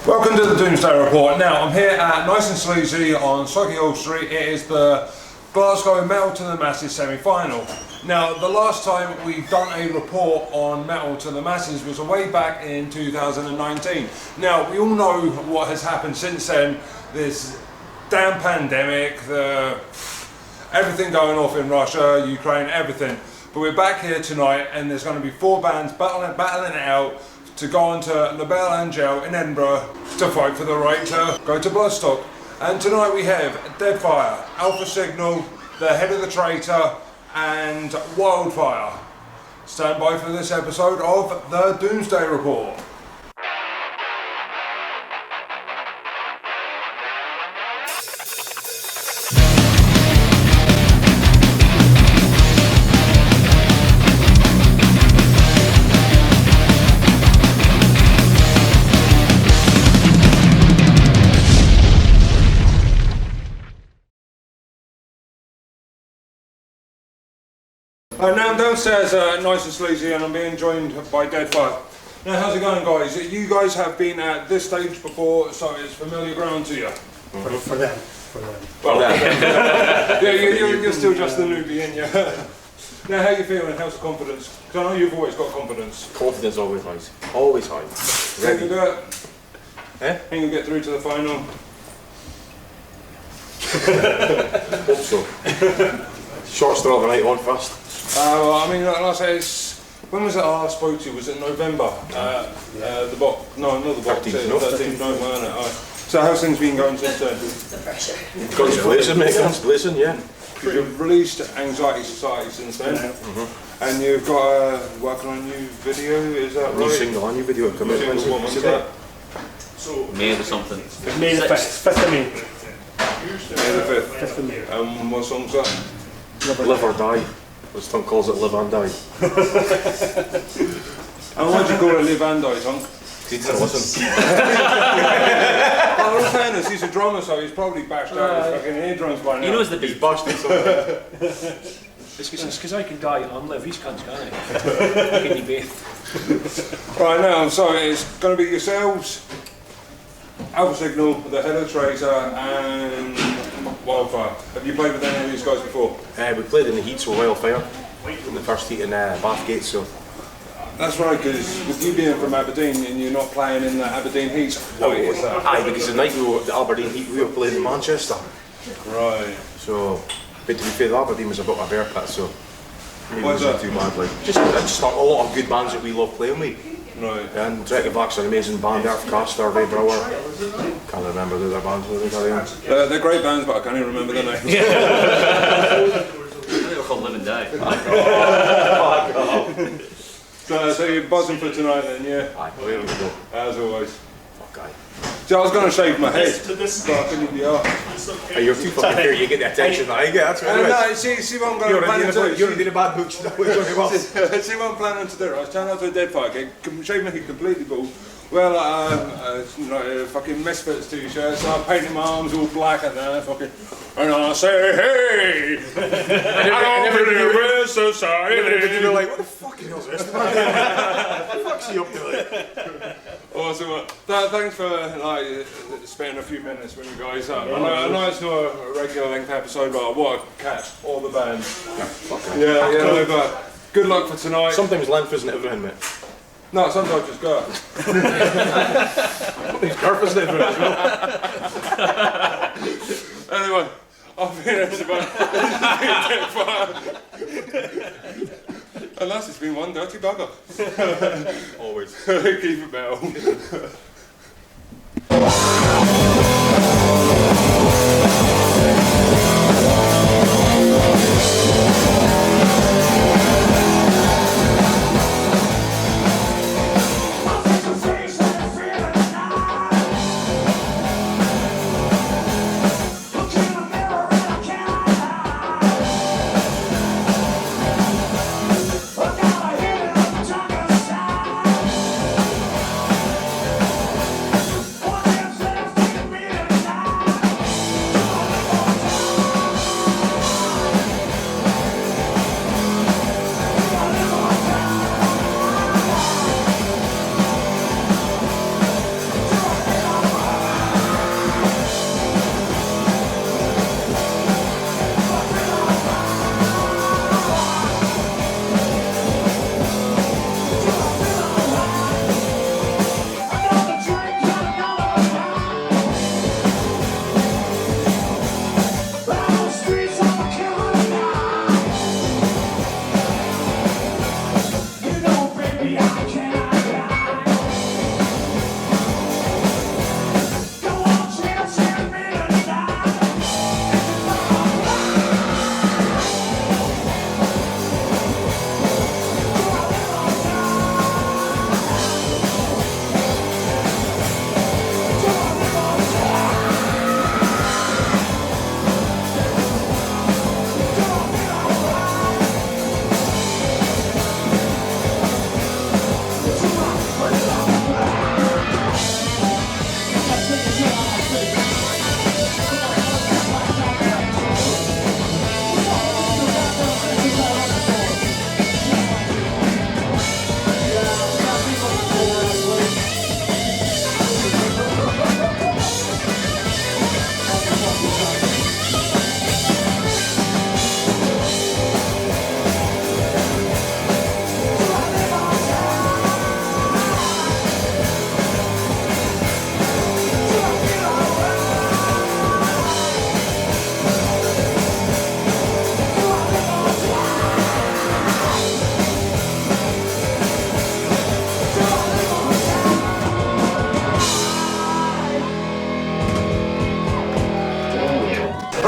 Welcome to the Doomsday Report. Now I'm here at Nice and Sleazy on Sauchiehall Street. It is the Glasgow Metal to the Masses Semi Final. Now the last time we've done a report on Metal to the Masses was way back in 2019. Now we all know what has happened since then. This damn pandemic, everything going off in Russia, Ukraine, everything. But we're back here tonight and there's going to be 4 bands battling it out to go on to La Belle Angel in Edinburgh to fight for the right to go to Bloodstock. And tonight we have Deadfire, Alpha Signal, the head of the Traitor and Wildfire. Stand by for this episode of the Doomsday Report. Now I'm downstairs Nice and Sleazy and I'm being joined by Deadfire. Now how's it going, guys? You guys have been at this stage before, so it's familiar ground to you? For them. Well, yeah, you're still just the newbie in you. Now how you feeling? How's the confidence? Because I know you've always got confidence. Confidence always high. Always high. Think you'll do it? Think you'll get through to the final? Hope so. Short straw of the night on first. Well, I mean, like I say, when was it I last spoke to you? Was it November? The box? No, not the box. 13th November, wasn't it? Right. So how's things been going since then? The pressure. Guns blazing, mate. Guns blazing, yeah. You've released Anxiety Society since then, and you've got working on a new video. Is that right? New single, a new video coming out. When's that? May or something. May the 5th of May. May the 5th. 5th of May. What song's that? Live or Die. As Tom calls it, live and die. And why'd you call it Live and Die, Tom? He didn't listen. Well, in fairness, he's a drummer, so he's probably bashed out his fucking eardrums by now. He knows the He's beat. bashed it somewhere. It's because I can die and live, these cunts can't I? I can be both. Right now, so it's going to be yourselves, Alpha Signal, the head of the Traitor, and Wildfire. Have you played with any of these guys before? We played in the heats with Wildfire in the first heat in Bathgate, so. That's right, because with you being from Aberdeen and you're not playing in the Aberdeen heats, why is that? Aye, because the night we were at the Aberdeen heat, we were playing in Manchester. Right. So, but to be fair, the Aberdeen was a bit of a bear pit, so. Maybe Why it is wasn't that? too bad, like. Just a lot of good bands that we love playing with. Right. And Traitor's an amazing band, Earthcaster, Ray Brower. Can't remember the other bands with it. They're great bands, but I can't even remember their names. I think they're called Live and Die. So you're buzzing for tonight then, yeah? Aye, there we go. As always. Fuck aye. See, I was going to shave my head, but I couldn't be arsed. Hey, you're too fucking fair, you get the attention that I get, that's what it is. No, see what I'm going to plan to do. You're in a bad book, See what I'm planning to do. I was trying out to a Deadfire gig, shave my head completely bald. Well, fucking Misfits t-shirt, so I painted my arms all black and then and I say, hey! I don't really wear society. You're like, what the fucking hell is this? What the fuck's he up to? Awesome. Thanks for spending a few minutes with you guys. I know it's not a regular length episode, but I want to catch all the bands. Yeah, but good luck for tonight. Sometimes length isn't everything, mate. No, sometimes just go. Sometimes girth isn't everything as well. Anyway, I've been Esteban. Unless it's been one dirty bugger. Always. Keep it metal.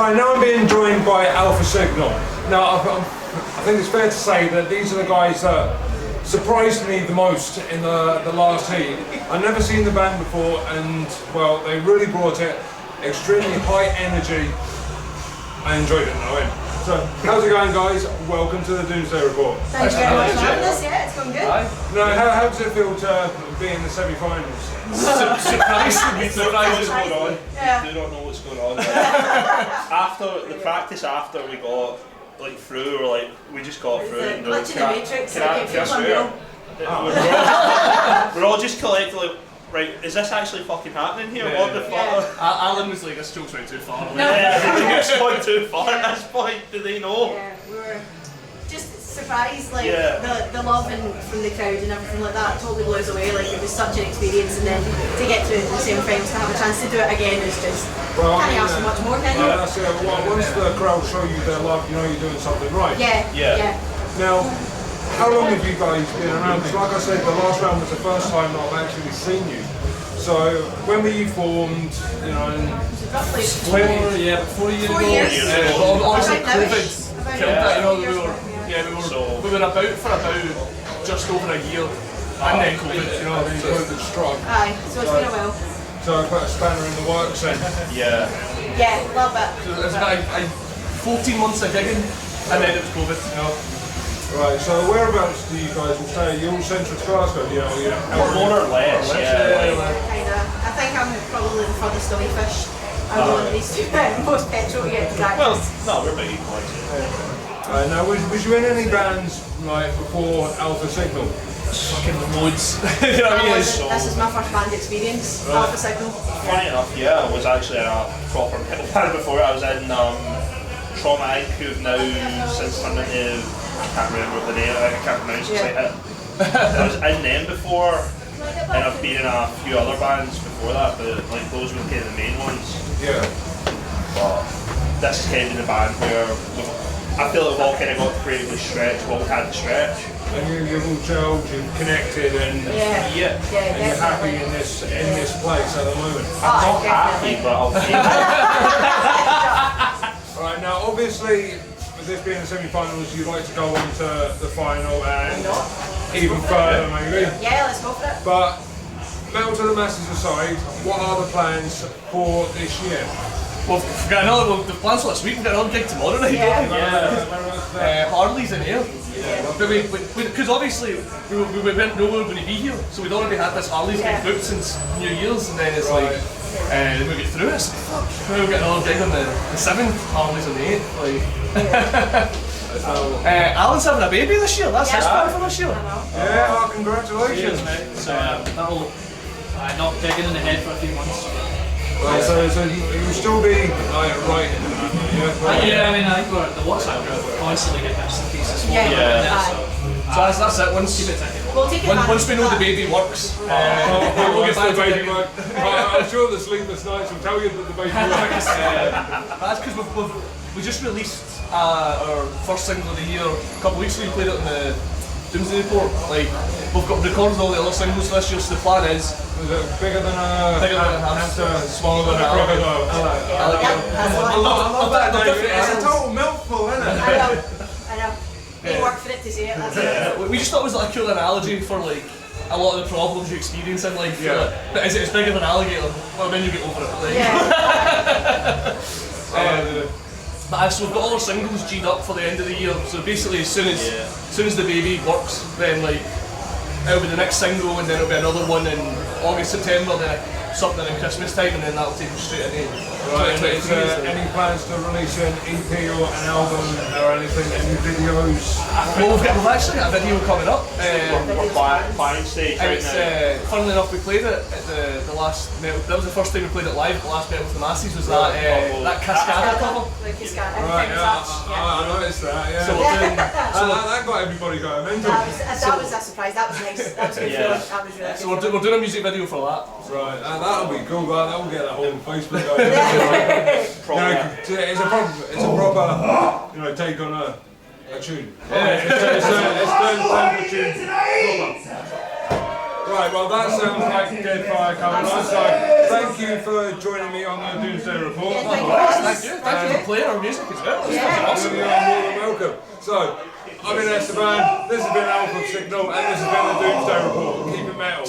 Right, now I'm being joined by Alpha Signal. Now, I think it's fair to say that these are the guys that surprised me the most in the last heat. I've never seen the band before, and well, they really brought it. Extremely high energy. I enjoyed it, no end. So, how's it going, guys? Welcome to the Doomsday Report. Thank you very much for having us. Yeah, it's going good. Now, how does it feel to be in the semi-finals? Surprised what's going on. Yeah. We do not know what's going on. After the practice, after we got like through, or like we just got through. It's like glitch in the Matrix. Can I swear? We're all just collectively. Right, is this actually fucking happening here? Yeah, What the fuck? Alan was like, this joke's went too far. No. Yeah, it's gone too far at this point. Do they know? Yeah, we were just surprised, like Yeah. the love from the crowd and everything like that totally blew us away. Like it was such an experience, and then to get to the same finals to have a chance to do it again is just can't ask for much more, can you? That's it. Well, once the crowd show you their love, you know you're doing something right. Yeah. Now, how long have you guys been around? Because like I said, the last round was the first time that I've actually seen you. So, when were you formed, you know, and Roughly 4 years 4 ago. years. Obviously About COVID now-ish. killed that, you know, we So- were about for about just over a year, and then COVID, you know. so COVID struck? Aye, so it's been a while. So I put a spanner in the works then. Yeah. Yeah, love it. So it was about 14 months of gigging, and then it was COVID, you know. Right, so whereabouts do you guys all stay? You're all central to Glasgow, you know? More or less, yeah. Kinda. I think I'm probably the furthest away fish. I'm one of these two most petrol to get to Well, practice. no, we're big equals. Now, was you in any bands like before Alpha Signal? Fucking loads. You know what I mean? This is my first band experience. Alpha Signal. Funny enough, yeah, I was actually in a proper metal band before. I was in Trauma Inc., who've now since turned into, I can't remember the name, I can't pronounce it. I was in them before, and I've been in a few other bands before that, but like those were kind of the main ones. Yeah. But this is kind of the band where I feel like we've all kind of got to creatively stretch what we had to stretch. And you've all gelled, you've connected, and Yeah. and you're happy in this place at the moment. I'm not happy, but I'll take it. Right, now obviously, with this being the semi-finals, you'd like to go on to the final and even further maybe. Yeah, let's go for it. But, metal to the masses aside, what are the plans for this year? Well, we've got the plans for this week, we've got another gig tomorrow night. Harley's in here. Because obviously we weren't know we were going to be here, so we'd already had this Harley's gig booked since New Year's, and then it's like, we get through it, it's like, fuck, we'll get another gig on the 7th, Harley's on the 8th. Alan's having a baby this year, that's his plan for this year. Yeah, well, congratulations. So that'll not digging in the head for a few months. Right, so you'll still be like writing, Yeah, I mean, I think we're the WhatsApp group. We're constantly getting bits and pieces. So that's it, once We'll take it once we know the baby works, we'll get back to baby gigging. work. I'm sure the sleepless nights will tell you that the baby works. That's because we just released our first single of the year a couple of weeks ago. We played it on the Doomsday Report. Like, we've got recorded all the other singles this year, so the plan is Bigger than a hamster, smaller than a crocodile. I love that name. It's a total mouthful, isn't it? I know. They work for it to say it. That's it. We just thought it was like a cool analogy for like a lot of the problems you experience in life. But is it's bigger than an alligator? Well, then you get over it. Like. But so we've got all our singles G'd up for the end of the year. So basically, as soon as the baby works, then like it'll be the next single, and then it'll be another one in August, September, then something in Christmas time, and then that'll take us straight into Right, 2023. is there any plans to release an EP or an album or anything, any videos? Well, we've actually got a video coming up. We're planning stage And right it's, now. funnily enough, we played it at the last metal. That was the first time we played it live. The last metal with the masses was that Cascada cover. Like Cascada. Right, Everything yeah, was up. I noticed that, yeah. So we're doing. that got everybody going mental. That was a surprise. That was nice. That was a good feeling. That was really So we're doing a music video for that. Right, that'll be cool, that'll get the whole Facebook going. It's a proper, take on a tune. It's a tune. Right, well that sounds like Deadfire coming on, so thank you for joining me on the Doomsday Report. Yeah, thank you. Thank you. Thank you for playing our music as well. It's fucking awesome. You are more than welcome. So, I've been Esteban, this has been Alpha Signal, and this has been the Doomsday Report. Keep it metal.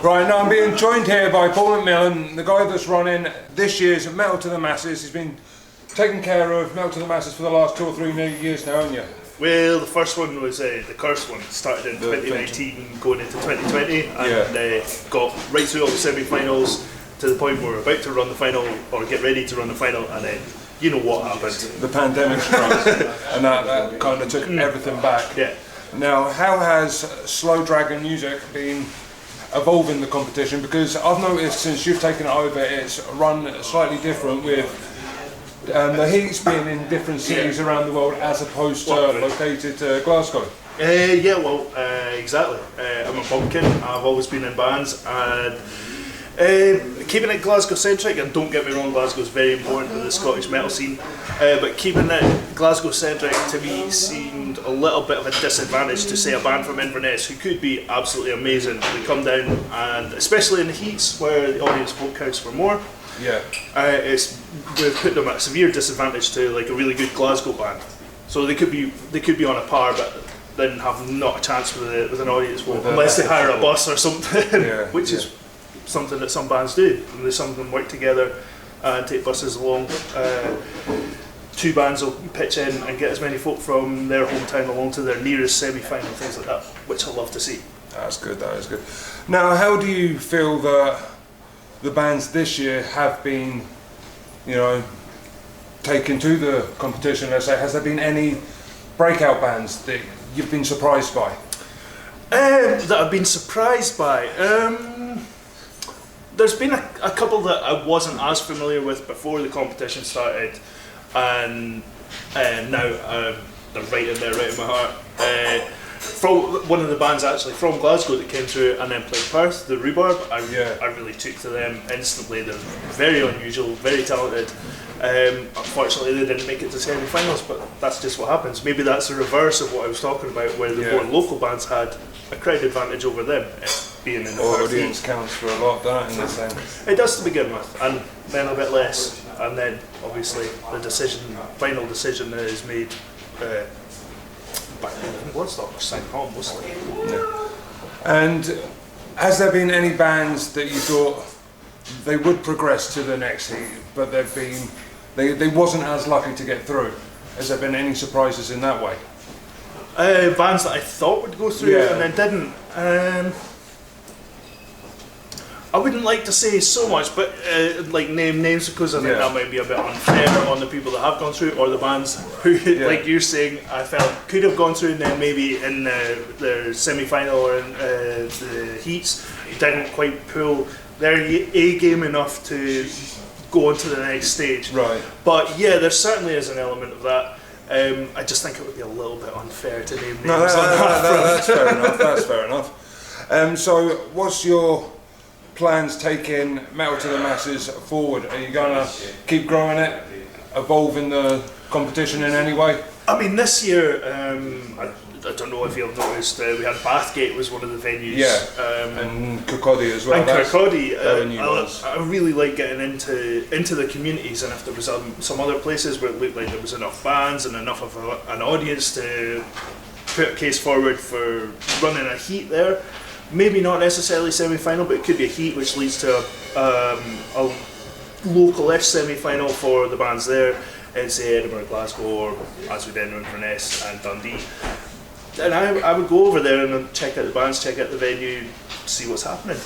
Right, now I'm being joined here by Paul McMillan, the guy that's running this year's Metal to the Masses. He's been taking care of Metal to the Masses for the last 2 or 3 years now, haven't you? Well, the first one was the cursed one. Started in 2019, going into 2020, and got right through all the semi-finals to the point where we're about to run the final, or get ready to run the final, and then you know what happened. The pandemic struck, and that kind of took everything back. Yeah. Now, how has Slow Dragon Music been evolving the competition? Because I've noticed since you've taken it over, it's run slightly different with the heats being in different cities around the world as opposed to located to Glasgow. Exactly. I'm a bumpkin. I've always been in bands, and keeping it Glasgow centric, and don't get me wrong, Glasgow is very important to the Scottish metal scene, but keeping it Glasgow centric to me seemed a little bit of a disadvantage to say a band from Inverness who could be absolutely amazing. They come down, and especially in the heats where the audience folk counts for more, Yeah. We've put them at a severe disadvantage to like a really good Glasgow band. So they could be on a par, but then have not a chance with an audience unless they hire a bus or something, which is something that some bands do. And they some of them work together and take buses along. Two bands will pitch in and get as many folk from their hometown along to their nearest semi-final, things like that, which I love to see. That's good, that is good. Now, how do you feel that the bands this year have been, taken to the competition, let's say? Has there been any breakout bands that you've been surprised by? That I've been surprised by? There's been a couple that I wasn't as familiar with before the competition started, and now they're right in my heart. From one of the bands actually from Glasgow that came through and then played Perth, the Rhubarb, I really took to them instantly. They're very unusual, very talented. Unfortunately they didn't make it to semi-finals, but that's just what happens. Maybe that's the reverse of what I was talking about, where the more local bands had a crowd advantage over them, being in the first audience counts for a lot, doesn't it, in a sense? It does to begin with, and then a bit less, and then obviously the final decision is made back in Bloodstock or Semi Final mostly. Yeah. And has there been any bands that you thought they would progress to the next heat, but they wasn't as lucky to get through? Has there been any surprises in that way? Bands that I thought would go through and then didn't. I wouldn't like to say so much, but like name names, because I think that might be a bit unfair on the people that have gone through, or the bands who, like you're saying, I felt could have gone through and then maybe in their semi-final or in the heats didn't quite pull their A game enough to go on to the next stage. Right. But yeah, there certainly is an element of that. I just think it would be a little bit unfair to name names. No, that's fair enough. That's fair enough. So, what's your plans taking Metal to the Masses forward? Are you going to keep growing it, evolving the competition in any way? I mean, this year, I don't know if you've noticed, we had Bathgate was one of the venues. And Kirkcaldy as well. And Kirkcaldy, I really like getting into the communities, and if there was some other places where it looked like there was enough bands and enough of an audience to put a case forward for running a heat there. Maybe not necessarily semi-final, but it could be a heat which leads to a local-ish semi-final for the bands there in, say, Edinburgh, Glasgow, or as we then know, Inverness and Dundee. And I would go over there and check out the bands, check out the venue, see what's happening.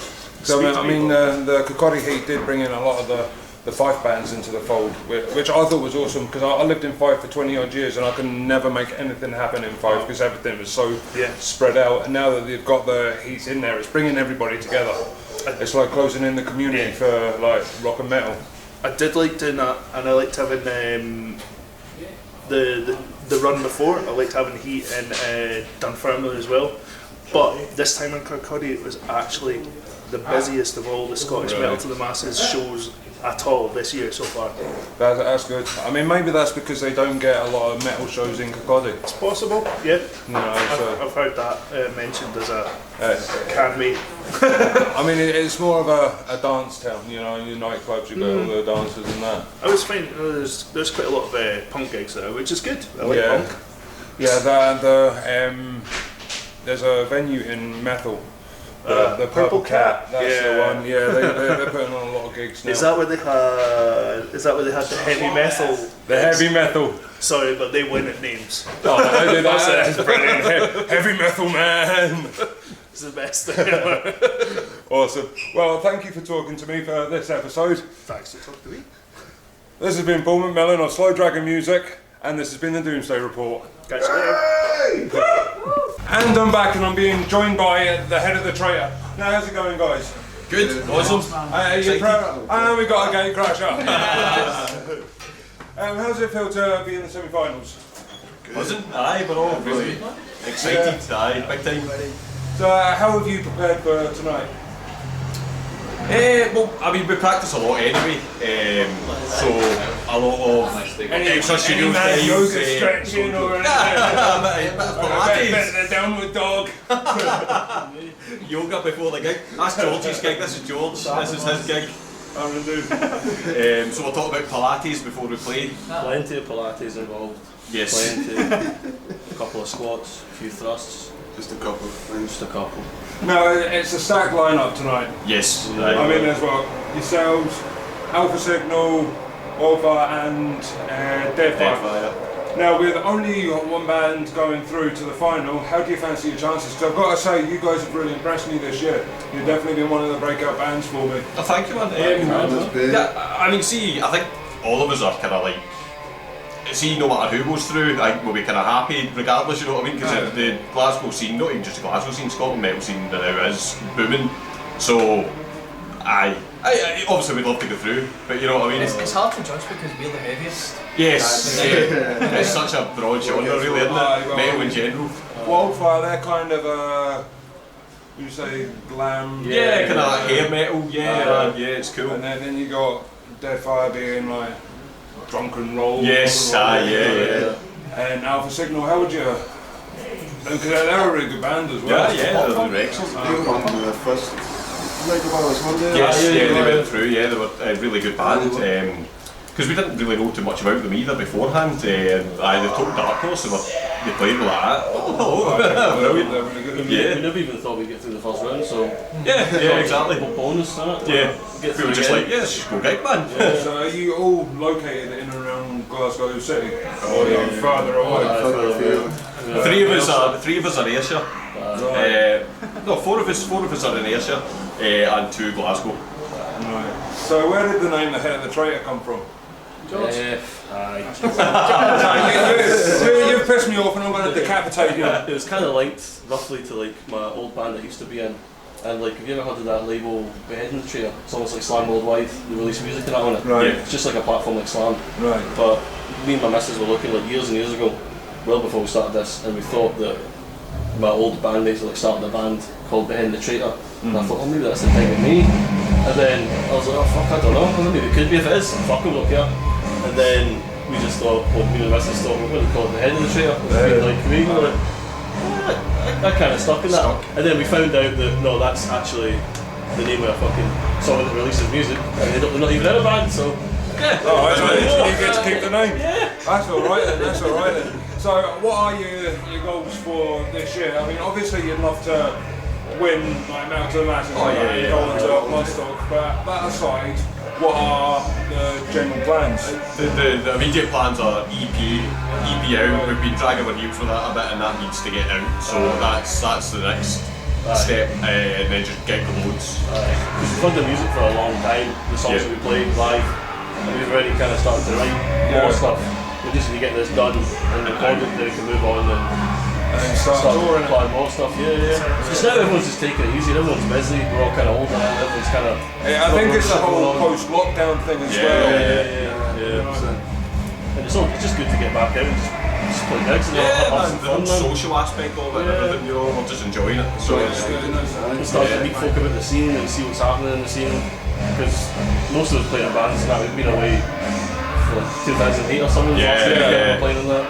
So I mean, the Kirkcaldy heat did bring in a lot of the Fife bands into the fold, which I thought was awesome, because I lived in Fife for 20 odd years and I could never make anything happen in Fife because everything was so spread out. And now that they've got the heats in there, it's bringing everybody together. It's like closing in the community for like rock and metal. I did like doing that, and I liked having the run before. I liked having heat in Dunfermline as well. But this time in Kirkcaldy, it was actually the busiest of all the Scottish Metal to the Masses shows at all this year so far. That's good. I mean, maybe that's because they don't get a lot of metal shows in Kirkcaldy. It's possible, yeah. I've heard that mentioned as a can be. I mean, it's more of a dance town, your nightclubs, you got all the dancers and that. I was finding there's quite a lot of punk gigs there, which is good. I like punk. Yeah, there's a venue in Methil. The Purple Cat, that's the one. Yeah, they're putting on a lot of gigs now. Is that where they had the heavy metal? The heavy metal. Sorry, but they win at names. Oh, they do that. That's brilliant. Heavy metal, man. It's the best thing ever. Awesome. Well, thank you for talking to me for this episode. Thanks for talking to me. This has been Paul McMillon of Slow Dragon Music, and this has been the Doomsday Report. Catch you later. And I'm back, and I'm being joined by the head of the Traitor. Now, how's it going, guys? Good. Awesome. You proud? And we got a gate crasher. How does it feel to be in the semi-finals? Wasn't? Aye, but all really excited. Aye, big time. So, how have you prepared for tonight? Well, I mean, we practice a lot anyway, so a lot of extra studio styles. Yoga stretching or anything? The downward dog. Yoga before the gig. That's George's gig. This is George. This is his gig. So we'll talk about Pilates before we play. Plenty of Pilates involved. Yes. Plenty. A couple of squats, a few thrusts. Just a couple. Just a couple. No, it's a stacked lineup tonight. Yes. I mean, as well, yourselves, Alpha Signal, Alpha, and Deadfire. Now, with only one band going through to the final, how do you fancy your chances? Because I've got to say, you guys have really impressed me this year. You've definitely been one of the breakout bands for me. Oh, thank you, man. Yeah, I mean, see, I think all of us are kind of like, see, no matter who goes through, I think we'll be kind of happy regardless, you know what I mean? Because the Glasgow scene, not even just the Glasgow scene, Scotland metal scene now is booming. So, I obviously we'd love to go through, but you know what I mean? It's hard to judge because we're the heaviest. Yes, it's such a broad genre really, isn't it? Metal in general. Wildfire, they're kind of you say glam? Yeah, kind of like hair metal, yeah, it's cool. And then you got Deadfire being like drunk and roll. Yes, yeah. And Alpha Signal, how would you? Because they're a really good band as well. Yeah, they're excellent. They were on the first leg of ours, weren't they? Yes, they went through, they were a really good band. Because we didn't really know too much about them either beforehand. They took Dark Horse, they played like that. Oh, brilliant. They're really good. We never even thought we'd get through the first round, so Yeah, exactly. bonus, isn't it? Yeah, Get we were through just again. like, let's just go gig, man. So are you all located in and around Glasgow City? Or are you further away? Further afield. Three of us are Ayrshire. No, four of us are in Ayrshire, and 2 Glasgow. Right. So where did the name The Head of the Traitor come from? You've pissed me off and I'm going to decapitate you. It was kind of linked roughly to like my old band I used to be in. And like, have you ever heard of that label Beheading the Traitor? It's almost like Slam Worldwide. They release music and that on it. Right. Yeah, it's just like a platform like Slam. Right. But me and my missus were looking like years and years ago, well before we started this, and we thought that my old bandmates were like starting a band called Behind the Traitor. And I thought, oh, maybe that's the thing with me. And then I was like, oh fuck, I don't know, maybe it could be if it is. Fuck, we'll look here. And then we just thought, well, me and my missus thought, we're going to call it The Head of the Traitor. We were like, I kind of stuck in that. And then we found out that no, that's actually the name of a fucking song that releases music, and they're not even in a band, so yeah. Oh, you get to keep the name. Yeah. That's all right then. That's all right then. So, what are your goals for this year? I mean, obviously you'd love to win like Mount to the Masses, go on to Bloodstock, but that aside, what are the general plans? The immediate plans are EP out. We've been dragging our heels for that a bit, and that needs to get out. So that's the next step, and then just get loads. We've done the music for a long time. The songs that we played live, and we've already kind of started to write more stuff. We just need to get this done and recorded, then we can move on and start touring, plan more stuff. Because now everyone's just taking it easy. Everyone's busy. We're all kind of old now. Everyone's kind of. I think it's the whole post-lockdown thing as well. And it's just good to get back out and just play gigs and have some fun. The social aspect of it, and everything, you know, we're just enjoying it. So it's we start to meet folk about the scene and see what's happening in the scene. Because most of us play in bands now. We've been away for like 2008 or something. Playing in that.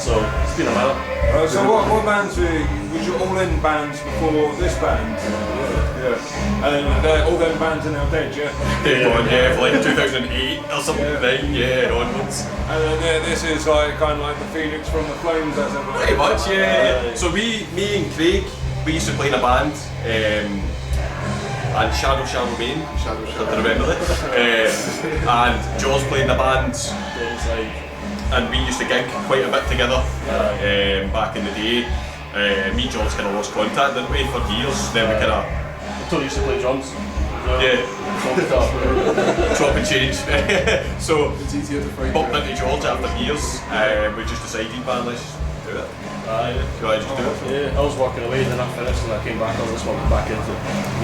So it's been a minute. So what bands was you all in bands before this band? Yeah. And all them bands are now dead, yeah? For like 2008 or something, onwards. And then this is like kind of like the phoenix from the flames, as it were. Pretty much, yeah. So me and Craig, we used to play in a band, and Shadow Main, I remember it. And Jaws played in a band. And we used to gig quite a bit together back in the day. Me and George kind of lost contact, didn't we, for years. Then we kind of... Tony used to play drums. Chop and change. So, It's easier to find. bumped into George after years. We just decided, man, let's just do it. So I just do it. Yeah, I was working away, then I finished and I came back. I was just walking back into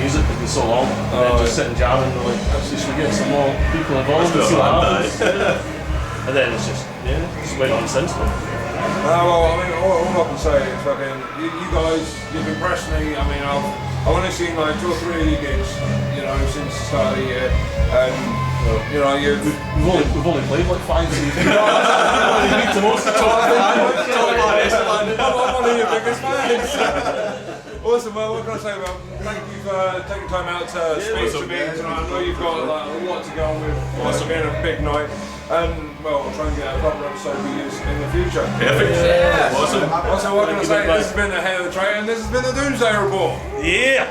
music. It's been so long. And then just sitting jamming, and we're like, actually, should we get some more people involved and see what happens? And then it's just went on since then. Well, I mean, all I can say is fucking, you guys, you've impressed me. I mean, I've only seen like 2 or 3 of your gigs, you know, since the start of the year. And, you know, We've only played like 5 seasons. you meet the most of the time. I'm one of your biggest fans. Awesome, well, what can I say? Well, thank you for taking time out to speak to me tonight. I know you've got like, a lot to go on with. It's been a big night. And, well, I'll try and get a proper episode for you in the future. Perfect. Yeah. Awesome. Also, what can I say? This has been the Head of the Traitor, and this has been the Doomsday Report. Yeah!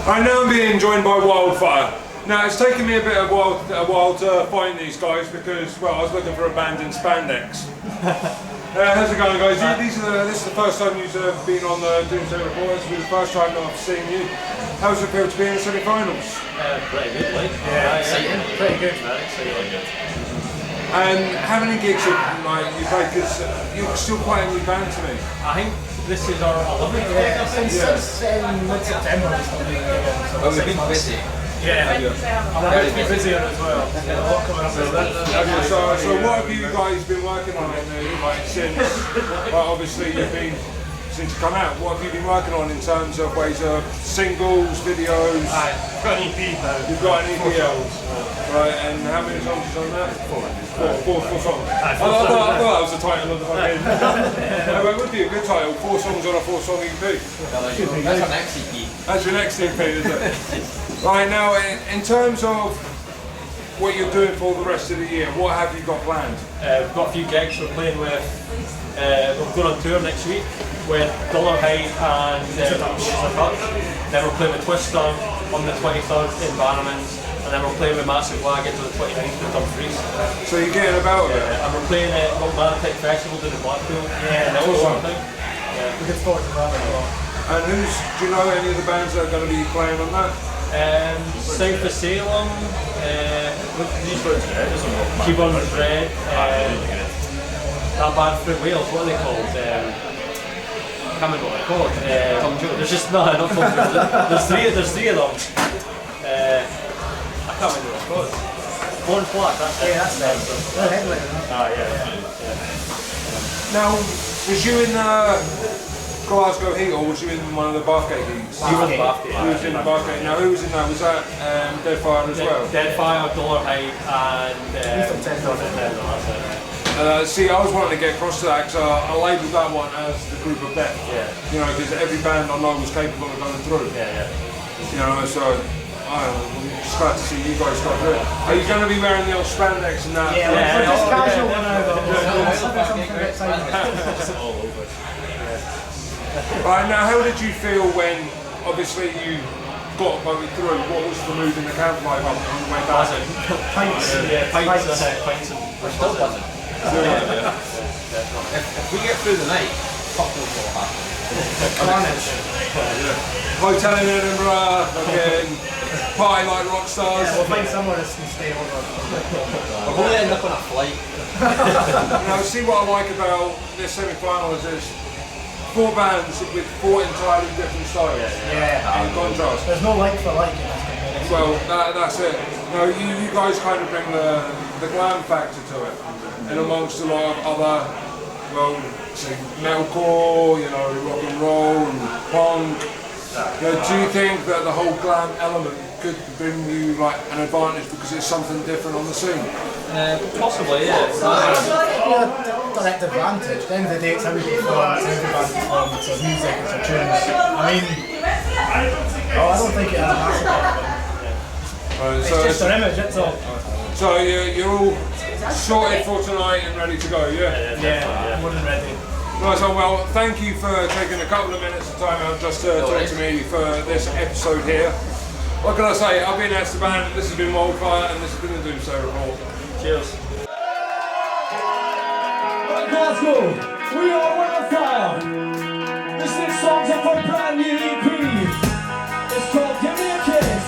I'm now being joined by Wildfire. Now it's taken me a while to find these guys because, well, I was looking for a band in spandex. How's it going, guys? This is the first time you've been on the Doomsday Report. This is the first time that I've seen you. How's it feel to be in the semi-finals? Pretty good, like. Yeah, exciting. Pretty good, man. Exciting. And how many gigs you played? Because you're still quite a new band to me. I think this is our 11th gig, I think. Since mid-September we started doing it again. So we've been busy. Yeah, I'm about to be busier as well. There's a lot coming up. So what have you guys been working on since, obviously you've been, since you come out, what have you been working on in terms of ways of singles, videos? I've got an EP now. You've got an EP out. Right, and how many songs is on that? Four songs. I thought that was the title of the fucking... No, it would be a good title, 4 songs on a 4-song EP. That's our next EP. That's your next EP, is it? Right, now, in terms of what you're doing for the rest of the year, what have you got planned? We've got a few gigs. We're playing with, we're going on tour next week with Dollar Height and then we're playing with Twister on the 23rd in Bannerman's, and then we're playing with Massive Wagon on the 29th with Dumfries. So you're getting about it? And we're playing at McMilllan Festival down in Blackpool. Yeah, that's awesome. Yeah. We look forward to that a lot. And do you know any of the bands that are going to be playing on that? South of Salem, Keyboard Red, that band from Wales, what are they called? I can't remember what they're called. There's just not Tom Jones. There's three of them. I can't remember what it's called. Orange Black, that's it. Yeah, that's them. They're headlining. Now, was you in Glasgow Heat or was you in one of the Bathgate Heats? You were in Bathgate. You was in Bathgate. Now who was in that? Was that Deadfire as well? Deadfire, Dollar Height and see, I was wanting to get across to that because I labelled that one as the group of death. Yeah. You know, because every band I know was capable of going through. Yeah. You know, so I'm just glad to see you guys got through it. Are you going to be wearing the old spandex and that? Yeah, we're just casual now. All over. Right, now how did you feel when obviously you got voted through? What was the mood in the camp like on the way back? Pints. Yeah, pints and We're still buzzing. If we get through the night, fuck knows what will happen. Carnage. Hotel in Edinburgh, fucking party like rock stars. Yeah, we'll find somewhere that can stay over. We'll probably end up on a flight. You know, see what I like about this semi-final is there's 4 bands with 4 entirely different styles. Yeah. In contrast. There's no like for like in this community. Well, that's it. You know, you guys kind of bring the glam factor to it, and amongst a lot of other, well, say metalcore, you know, rock and roll and punk. You know, do you think that the whole glam element could bring you like an advantage because it's something different on the scene? Possibly, yeah. Direct advantage. At the end of the day, it's how we perform, it's how we perform, it's our music, it's our tunes. I mean, I don't think it has a massive part. It's just our image, that's all. So you're all sorted for tonight and ready to go, yeah? Yeah, more than ready. Nice one. Well, thank you for taking a couple of minutes of time out just to talk to me for this episode here. What can I say? I've been Esteban, this has been Wildfire, and this has been the Doomsday Report. Cheers. Glasgow, we are Wildfire. This next song's off our brand new EP. It's called Give Me a Kiss.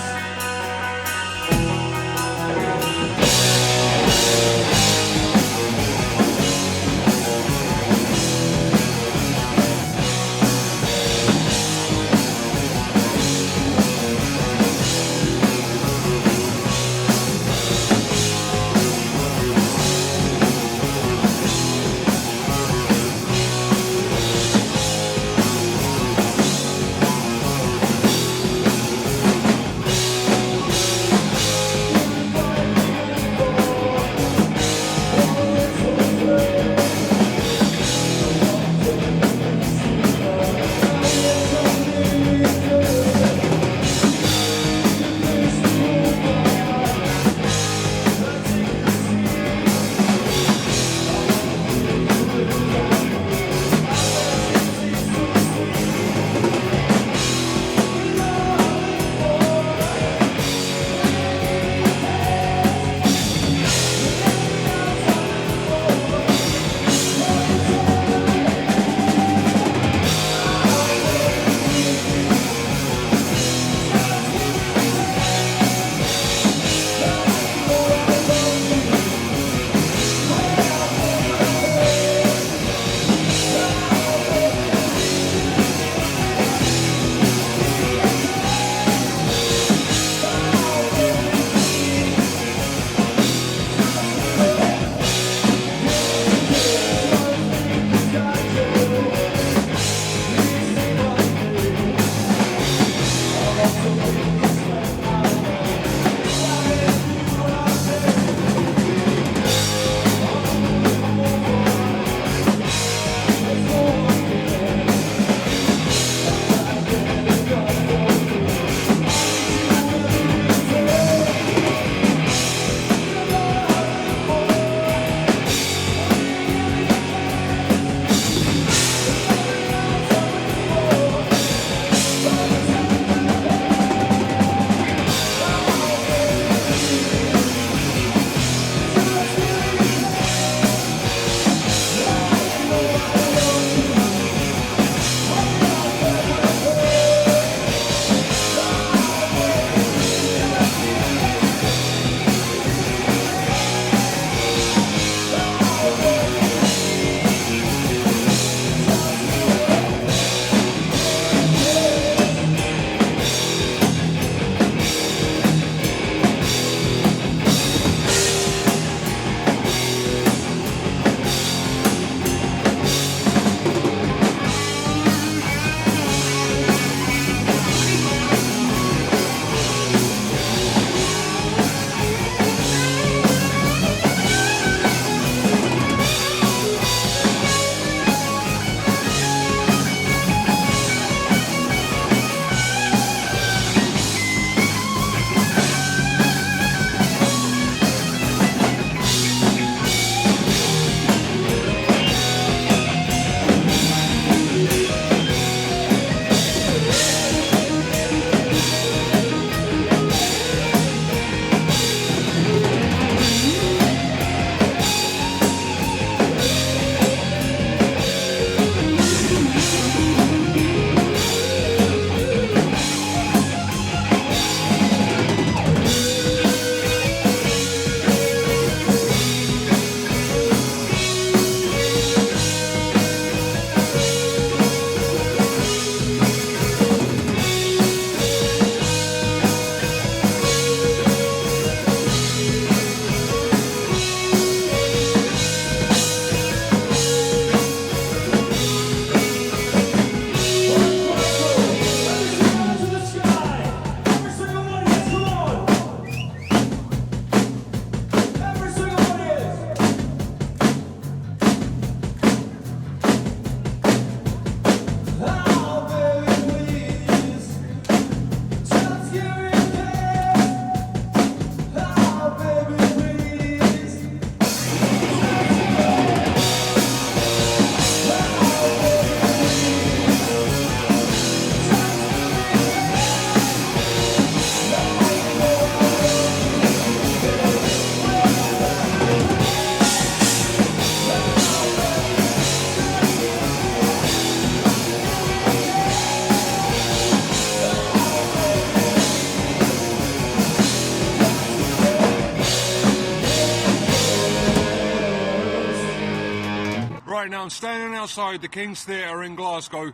I'm standing outside the King's Theatre in Glasgow.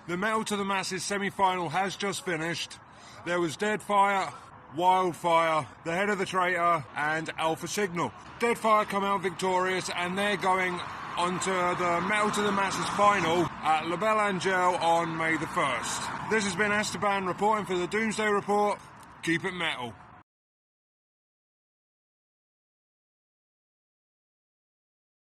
The Metal to the Masses semi-final has just finished. There was Deadfire, Wildfire, the Head of the Traitor, and Alpha Signal. Deadfire come out victorious, and they're going onto the Metal to the Masses final at La Belle Angel on May the 1st. This has been Esteban reporting for the Doomsday Report. Keep it metal.